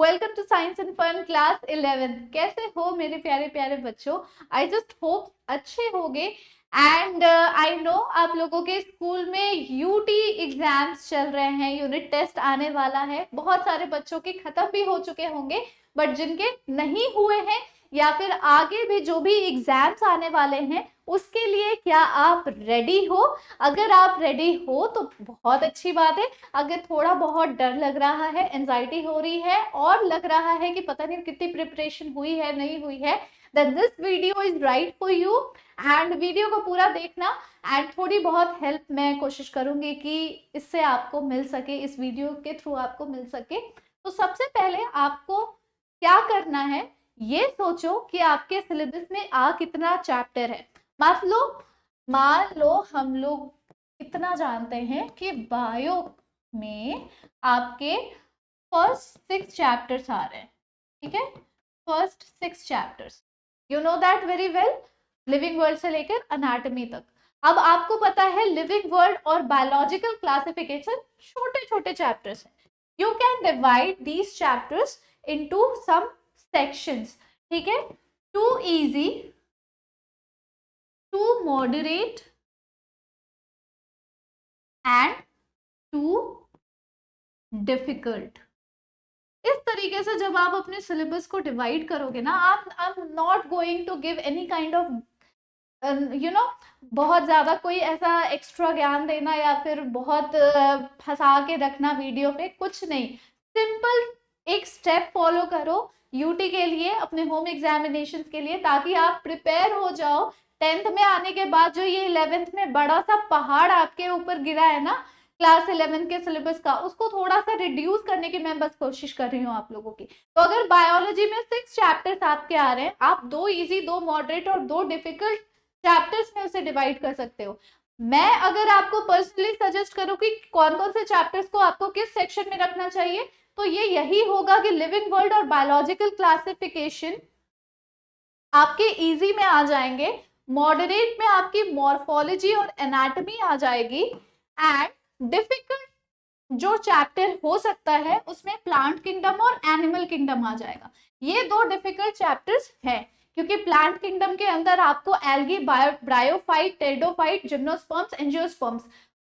Welcome to science and fun class 11। कैसे हो मेरे प्यारे प्यारे बच्चों? आई जस्ट होप अच्छे होगे। एंड आई नो आप लोगों के स्कूल में यूटी एग्जाम्स चल रहे हैं, यूनिट टेस्ट आने वाला है। बहुत सारे बच्चों के खत्म भी हो चुके होंगे, बट जिनके नहीं हुए हैं या फिर आगे भी जो भी एग्जाम्स आने वाले हैं उसके लिए क्या आप रेडी हो? अगर आप रेडी हो तो बहुत अच्छी बात है। अगर थोड़ा बहुत डर लग रहा है, एंजाइटी हो रही है और लग रहा है कि पता नहीं कितनी प्रिपरेशन हुई है नहीं हुई है, then this video is right for you। And video को पूरा देखना एंड थोड़ी बहुत हेल्प मैं कोशिश करूंगी कि इससे आपको मिल सके, इस वीडियो के थ्रू आपको मिल सके। तो सबसे पहले आपको क्या करना है, ये सोचो कि आपके सिलेबस में कितना चैप्टर है। मान लो हम लोग इतना जानते हैं कि बायो में आपके फर्स्ट 6 चैप्टर्स आ रहे हैं, ठीक है? First 6 chapters, you know that very well. Living world से लेकर एनाटॉमी तक। अब आपको पता है लिविंग वर्ल्ड और बायोलॉजिकल क्लासिफिकेशन छोटे छोटे चैप्टर्स हैं। You can divide these chapters into some sections, ठीक है? To easy, to moderate and to difficult. इस तरीके से जब आप अपने सिलेबस को डिवाइड करोगे ना, आप not going to give any kind of बहुत ज्यादा कोई ऐसा एक्स्ट्रा ज्ञान देना या फिर बहुत फंसा के रखना वीडियो पे, कुछ नहीं। सिंपल एक स्टेप फॉलो करो यूटी के लिए, अपने होम एग्जामिनेशन के लिए, ताकि आप प्रिपेयर हो जाओ। 10th में आने के बाद जो ये 11th में बड़ा सा पहाड़ आपके ऊपर गिरा है ना क्लास 11 के सिलेबस का, उसको थोड़ा सा रिड्यूस करने की मैं बस कोशिश कर रही हूँ आप लोगों की। तो अगर बायोलॉजी में 6 चैप्टर्स आपके आ रहे हैं, आप 2 इजी, 2 मॉडरेट और 2 डिफिकल्ट चैप्टर्स में उसे डिवाइड कर सकते हो। मैं अगर आपको पर्सनली सजेस्ट करूँ कि कौन कौन से चैप्टर्स को आपको किस सेक्शन में रखना चाहिए, तो ये यही होगा कि लिविंग वर्ल्ड और बायोलॉजिकल क्लासिफिकेशन आपके इजी में आ जाएंगे, मॉडरेट में आपकी मॉर्फोलॉजी और एनाटॉमी आ जाएगी, एंड डिफिकल्ट जो चैप्टर हो सकता है उसमें प्लांट किंगडम और एनिमल किंगडम आ जाएगा। ये 2 डिफिकल्ट चैप्टर्स हैं, क्योंकि प्लांट किंगडम के अंदर आपको algae, bryophyte, pteridophyte, gymnosperms, angiosperms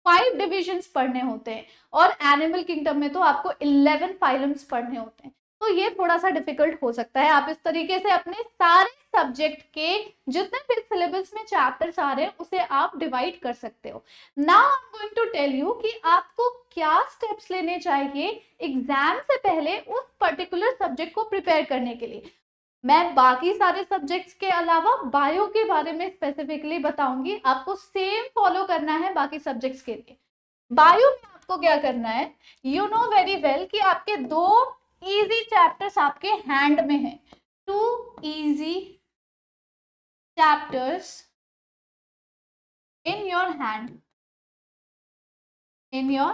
5 divisions पढ़ने होते हैं, और एनिमल किंगडम में तो आपको 11 फाइलम्स पढ़ने होते हैं। तो ये थोड़ा सा डिफिकल्ट हो सकता है। आप इस तरीके से अपने सारे सब्जेक्ट के जितने भी सिलेबस में चैप्टर्स आ रहे हैं उसे आप डिवाइड कर सकते हो। Now I am going to tell you कि आपको क्या स्टेप्स लेने चाहिए एग्जाम से पहले उस पर्टिकुलर सब्जेक्ट को प्रिपेयर करने के लिए। मैं बाकी सारे सब्जेक्ट्स के अलावा बायो के बारे में स्पेसिफिकली बताऊंगी, आपको सेम फॉलो करना है बाकी सब्जेक्ट्स के लिए। बायो में आपको क्या करना है, यू नो वेरी वेल कि आपके 2 इजी चैप्टर्स आपके हैंड में है। 2 easy chapters in your hand, in your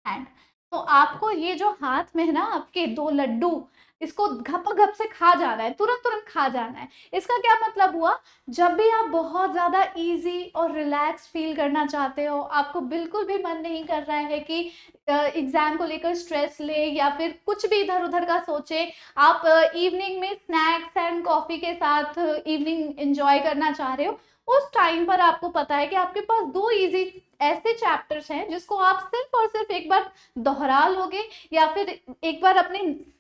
hand. तो आपको ये जो हाथ में है ना आपके 2 लड्डू, इसको घपघप से खा जाना है, तुरंत तुरंत खा जाना है। इसका क्या मतलब हुआ, जब भी आप बहुत ज्यादा इजी और रिलैक्स फील करना चाहते हो, आपको बिल्कुल भी मन नहीं कर रहा है कि एग्जाम को लेकर स्ट्रेस ले या फिर कुछ भी इधर उधर का सोचे, आप इवनिंग में स्नैक्स एंड कॉफी के साथ इवनिंग एंजॉय करना चाह रहे हो, उस टाइम पर आपको पता है कि आपके पास 2 इजी ऐसे चैप्टर्स हैं जिसको आप सिर्फ और सिर्फ एक बार दोहरा लोगे या फिर एक बार अपनी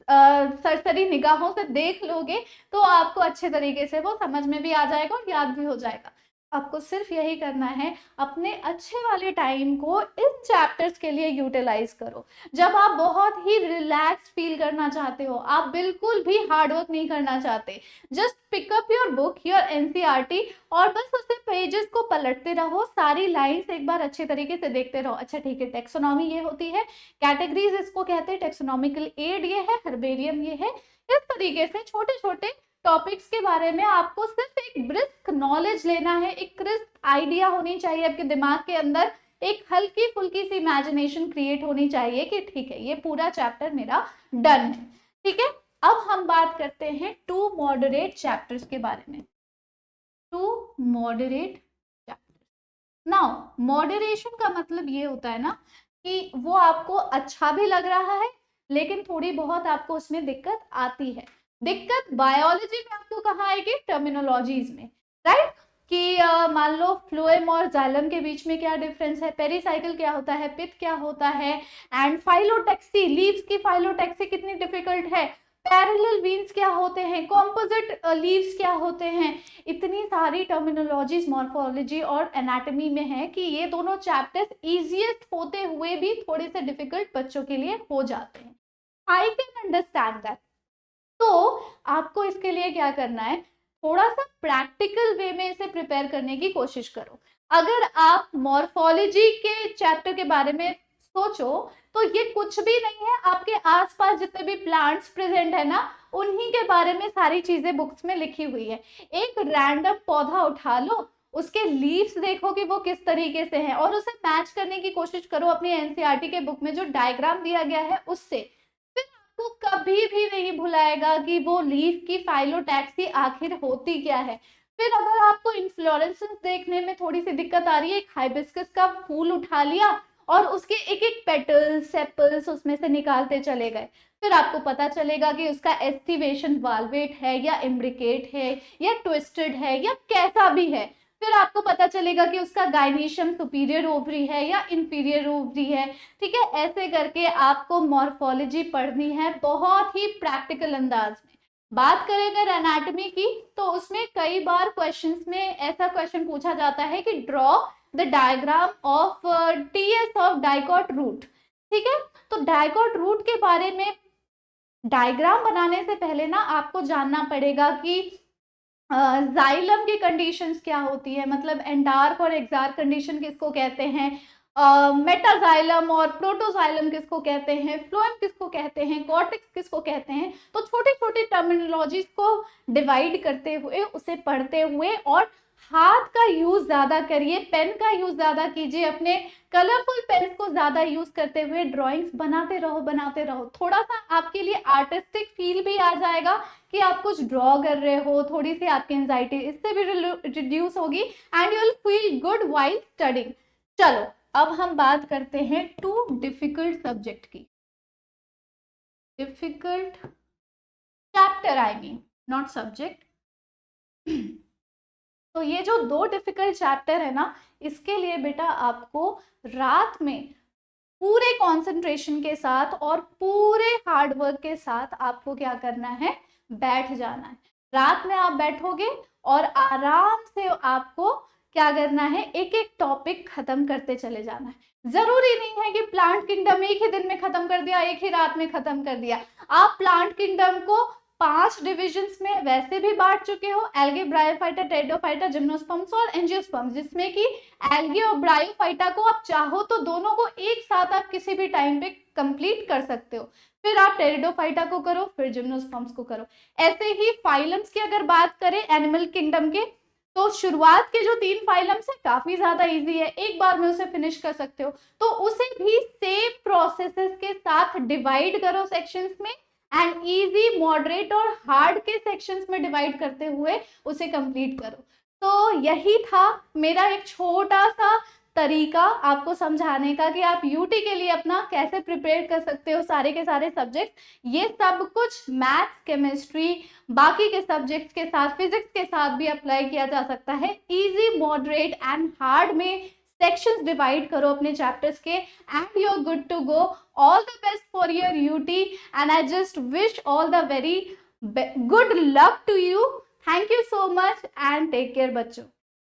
सरसरी निगाहों से देख लोगे, तो आपको अच्छे तरीके से वो समझ में भी आ जाएगा और याद भी हो जाएगा। आपको सिर्फ यही करना है, अपने अच्छे वाले टाइम को इन चैप्टर्स के लिए यूटिलाइज करो। जब आप बहुत ही रिलैक्स फील करना चाहते हो, आप बिल्कुल भी हार्डवर्क नहीं करना चाहते, just pick up your book, your NCERT, और बस उससे पेजेस को पलटते रहो, सारी लाइंस एक बार अच्छे तरीके से देखते रहो। अच्छा ठीक है, टेक्सोनॉमी ये होती है, कैटेगरीज इसको कहते हैं, टेक्सोनॉमिकल एड ये है, हर्बेरियम ये है। इस तरीके से छोटे छोटे टॉपिक्स के बारे में आपको सिर्फ एक ब्रिस्क नॉलेज लेना है, एक क्रिस्प आइडिया होनी चाहिए आपके दिमाग के अंदर, एक हल्की फुल्की सी इमेजिनेशन क्रिएट होनी चाहिए कि ठीक है ये पूरा चैप्टर मेरा डन है। ठीक है, अब हम बात करते हैं 2 मॉडरेट चैप्टर्स के बारे में। 2 मॉडरेट चैप्टर्स। नाउ मॉडरेशन का मतलब ये होता है ना कि वो आपको अच्छा भी लग रहा है लेकिन थोड़ी बहुत आपको उसमें दिक्कत आती है। दिक्कत बायोलॉजी में आपको कहाँ आएगी? टर्मिनोलॉजीज में, राइट? कि मान लो फ्लोएम और जाइलम के बीच में क्या डिफरेंस है, पेरिसाइकिल क्या होता है, पित्त क्या होता है, एंड फाइलोटैक्सी, लीव्स की फाइलोटैक्सी कितनी डिफिकल्ट है, पैरेलल वीन्स क्या होते हैं, कॉम्पोजिट लीव्स क्या होते हैं। इतनी सारी टर्मिनोलॉजीज मॉर्फोलॉजी और एनाटॉमी में है कि ये दोनों चैप्टर्स इजीएस्ट होते हुए भी थोड़े से डिफिकल्ट बच्चों के लिए हो जाते हैं। I can understand that. तो आपको इसके लिए क्या करना है, थोड़ा सा प्रैक्टिकल वे में इसे प्रिपेयर करने की कोशिश करो। अगर आप मॉर्फोलॉजी के चैप्टर के बारे में सोचो तो ये कुछ भी नहीं है, आपके आसपास जितने भी प्लांट्स प्रेजेंट है ना, उन्हीं के बारे में सारी चीजें बुक्स में लिखी हुई है। एक रैंडम पौधा उठा लो, उसके लीव्स देखो कि वो किस तरीके से हैं और उसे मैच करने की कोशिश करो अपनी एनसीईआरटी के बुक में जो डायग्राम दिया गया है उससे। फिर आपको कभी भी नहीं भुलाएगा कि वो लीफ की फाइलोटैक्सी आखिर होती क्या है। फिर अगर आपको इन्फ्लोरेंसेंस देखने में थोड़ी सी दिक्कत आ रही है, एक हाइबिस्कस का फूल उठा लिया और उसके एक एक पेटल्स सेपल्स उसमें से निकालते चले गए, फिर आपको पता चलेगा कि उसका एस्टिवेशन वाल्वेट है या इम्ब्रिकेट है या ट्विस्टेड है या कैसा भी है। फिर आपको पता चलेगा कि उसका गाइनेशियम सुपीरियर ओवरी है या इंफीरियर ओवरी है। ठीक है, ऐसे करके आपको मॉर्फोलॉजी पढ़नी है बहुत ही प्रैक्टिकल अंदाज में। बात करें अगर एनाटॉमी की, तो उसमें कई बार क्वेश्चंस में ऐसा क्वेश्चन पूछा जाता है कि draw the diagram of TS of dicot root. ठीक है, तो डाइकॉट रूट के बारे में डायग्राम बनाने से पहले ना आपको जानना पड़ेगा कि जाइलम की कंडीशंस क्या होती है, मतलब एंडार्क और एक्सार्क कंडीशन किसको कहते हैं, मेटाजाइलम और प्रोटोजाइलम किसको कहते हैं, फ्लोएम किसको कहते हैं, कॉर्टेक्स किसको कहते हैं। तो छोटी छोटी टर्मिनोलॉजीज को डिवाइड करते हुए उसे पढ़ते हुए और हाथ का यूज ज्यादा करिए, पेन का यूज ज्यादा कीजिए, अपने कलरफुल पेन को ज्यादा यूज करते हुए ड्राइंग्स बनाते रहो बनाते रहो। थोड़ा सा आपके लिए आर्टिस्टिक फील भी आ जाएगा कि आप कुछ ड्रॉ कर रहे हो, थोड़ी सी आपकी एंजाइटी इससे भी रिड्यूस होगी and you will feel good while studying. चलो अब हम बात करते हैं टू डिफिकल्ट सब्जेक्ट की, difficult chapter, I mean not subject. तो ये जो दो डिफिकल्ट चैप्टर है ना, इसके लिए बेटा आपको रात में पूरे कंसंट्रेशन के साथ और पूरे हार्डवर्क के साथ आपको क्या करना है, बैठ जाना है। रात में आप बैठोगे और आराम से आपको क्या करना है, एक एक टॉपिक खत्म करते चले जाना है। जरूरी नहीं है कि प्लांट किंगडम एक ही दिन में खत्म कर दिया, एक ही रात में खत्म कर दिया। आप प्लांट किंगडम को 5 डिविजन्स में वैसे भी बांट चुके हो, एल्गे, ब्रायोफाइटा, टेरिडोफाइटा, जिम्नोस्पर्म्स और एंजियोस्पर्म्स, जिसमें कि एल्गे और ब्रायोफाइटा को आप चाहो तो दोनों को एक साथ आप किसी भी टाइम पे कंप्लीट कर सकते हो। फिर आप टेरिडोफाइटा को करो, फिर जिम्नोस्पर्म्स को करो। ऐसे ही फाइलम्स की अगर बात करें एनिमल किंगडम के, तो शुरुआत के जो 3 फाइलम्स है काफी ज्यादा इजी है, एक बार में उसे फिनिश कर सकते हो। तो उसे भी सेम प्रोसेसेस के साथ डिवाइड करो सेक्शंस में एंड इजी, मॉडरेट और हार्ड के सेक्शंस में डिवाइड करते हुए उसे कंप्लीट करो। तो यही था मेरा एक छोटा सा तरीका आपको समझाने का कि आप यूटी के लिए अपना कैसे प्रिपेयर कर सकते हो सारे के सारे सब्जेक्ट। ये सब कुछ मैथ्स, केमिस्ट्री, बाकी के सब्जेक्ट्स के साथ, फिजिक्स के साथ भी अप्लाई किया जा सकता है। इजी, मॉडरेट एंड हार्ड में सेक्शंस डिवाइड करो अपने चैप्टर्स के and you are good to go. All the best for your UT and I just wish all the very good luck to you. Thank you so much and take care बच्चों।